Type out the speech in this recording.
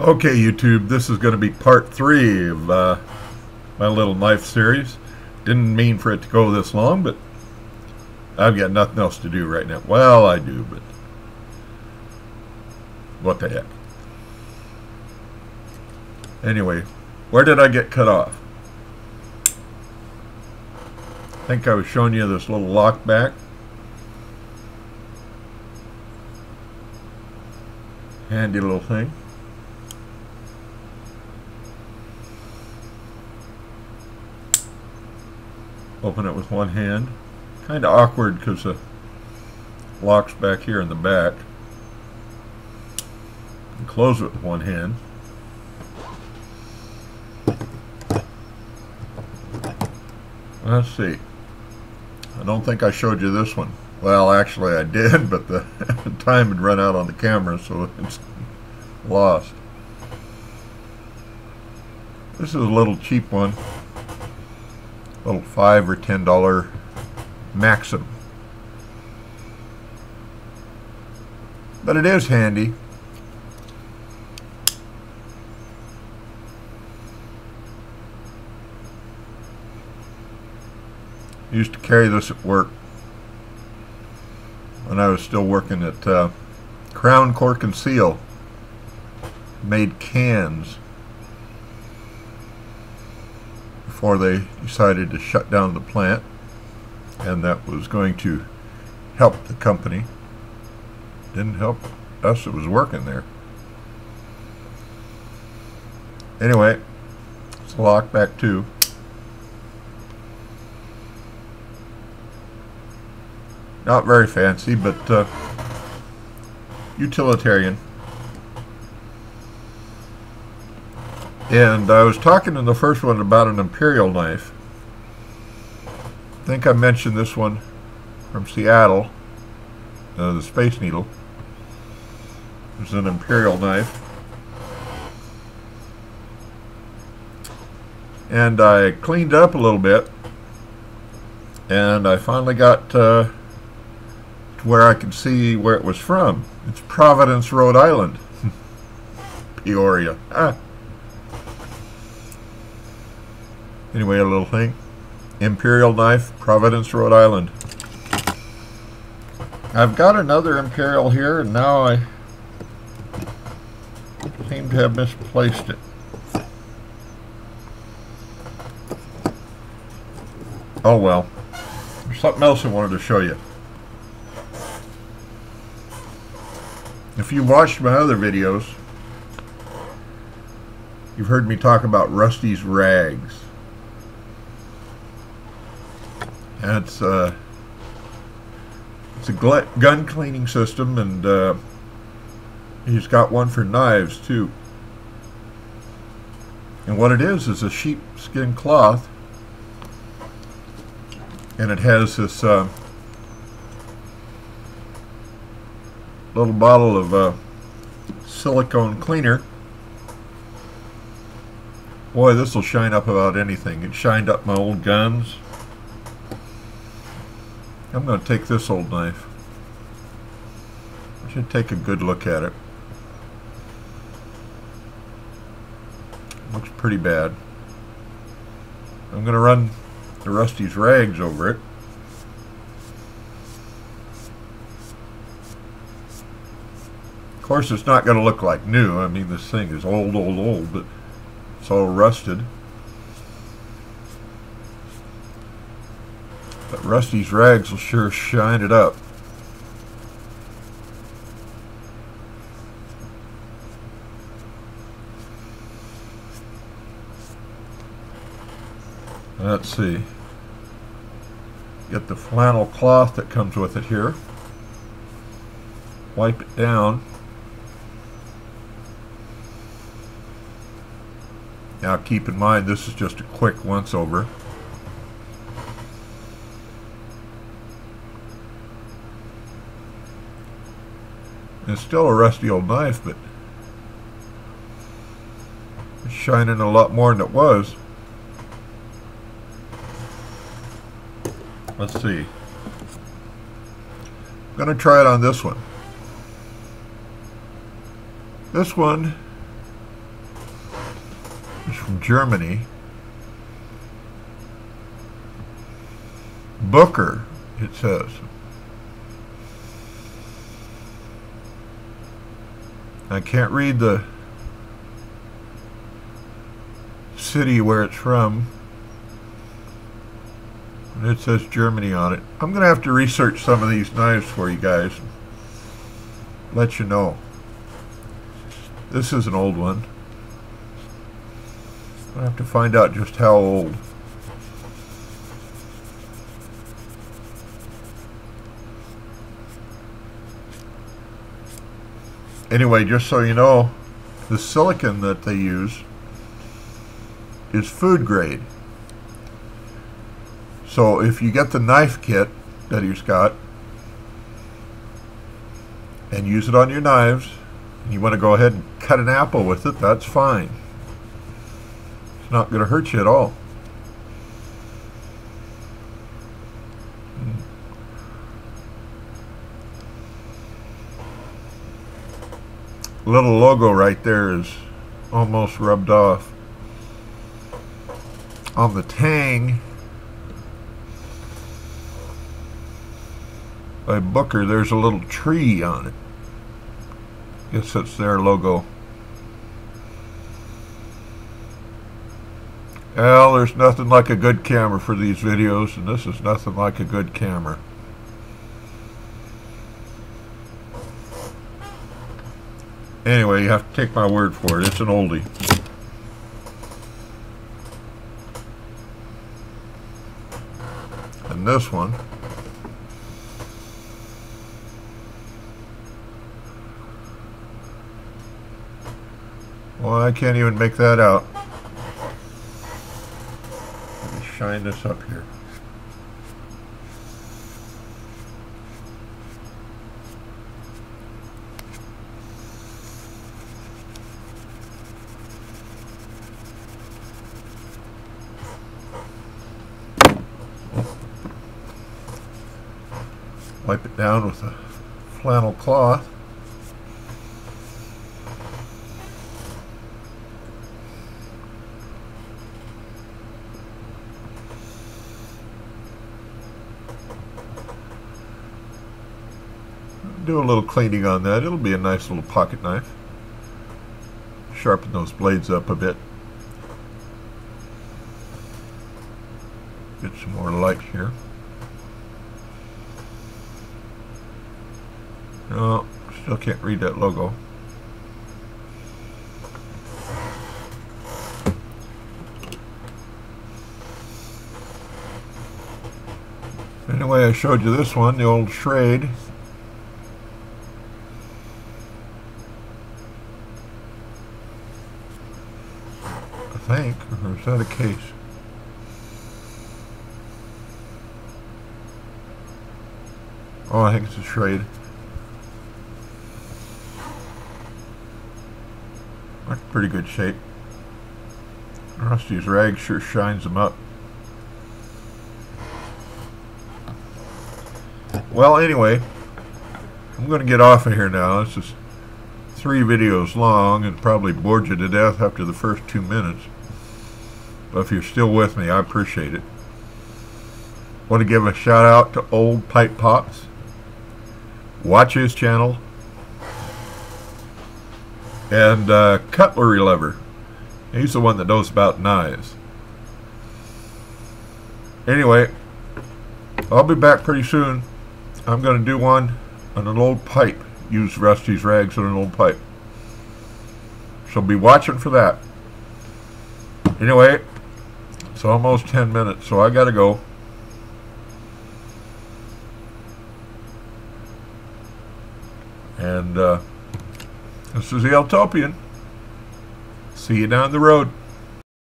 Okay, YouTube, this is going to be part 3 of my little knife series. Didn't mean for it to go this long, but I've got nothing else to do right now. Well, I do, but what the heck. Anyway, where did I get cut off? I think I was showing you this little lock back. Handy little thing. Open it with one hand. Kind of awkward because the lock's back here in the back. And close it with one hand. Let's see. I don't think I showed you this one. Well, actually I did, but the time had run out on the camera, so it's lost. This is a little cheap one. Little $5 or $10 Maxim. But it is handy. I used to carry this at work when I was still working at Crown Cork and Seal. Made cans before they decided to shut down the plant, and that was going to help the company. Didn't help us that was working there. Anyway, it's a lock back too. Not very fancy, but utilitarian. And I was talking in the first one about an Imperial knife. I think I mentioned this one from Seattle, the Space Needle. It's an Imperial knife. And I cleaned up a little bit, and I finally got to where I could see where it was from. It's Providence, Rhode Island. Peoria. Anyway, a little thing. Imperial knife, Providence, Rhode Island. I've got another Imperial here, and now I seem to have misplaced it. Oh well. There's something else I wanted to show you. If you've watched my other videos, you've heard me talk about Rusty's Rags. And it's a gun cleaning system, and he's got one for knives too. And what it is a sheepskin cloth, and it has this little bottle of silicone cleaner. Boy, this will shine up about anything. It shined up my old guns. I'm going to take this old knife. I should take a good look at it. Looks pretty bad. I'm going to run the Rusty's Rags over it. Of course, it's not going to look like new. I mean, this thing is old, but it's all rusted. But Rusty's Rags will sure shine it up. Let's see. Get the flannel cloth that comes with it here. Wipe it down. Now keep in mind, this is just a quick once over. It's still a rusty old knife, but it's shining a lot more than it was. Let's see. I'm going to try it on this one. This one It's from Germany. Booker, it says. I can't read the city where it's from. It says Germany on it. I'm going to have to research some of these knives for you guys. Let you know. This is an old one. I have to find out just how old. Anyway, just so you know, the silicone that they use is food grade. So if you get the knife kit that he's got and use it on your knives, and you want to go ahead and cut an apple with it, that's fine. It's not going to hurt you at all. Little logo right there is almost rubbed off. On the Tang by Booker, there's a little tree on it. Guess that's their logo. Well, there's nothing like a good camera for these videos, and this is nothing like a good camera. Anyway, you have to take my word for it. It's an oldie. And this one, well, I can't even make that out. Let me shine this up here. Wipe it down with a flannel cloth. Do a little cleaning on that. It'll be a nice little pocket knife. Sharpen those blades up a bit. Get some more light here. No, still can't read that logo. Anyway, I showed you this one, the old Schrade. I think, or is that a case? Oh, I think it's a Schrade. Pretty good shape. Rusty's rag sure shines them up. Well, anyway, I'm going to get off of here now. This is 3 videos long and probably bored you to death after the first 2 minutes. But if you're still with me, I appreciate it. Want to give a shout out to Old Pipe Pops. Watch his channel. And Cutlery Lover. He's the one that knows about knives. Anyway, I'll be back pretty soon. I'm going to do one on an old pipe. Use Rusty's rags on an old pipe. So be watching for that. Anyway, it's almost 10 minutes, so I got to go. And this is the Eltopian. See you down the road.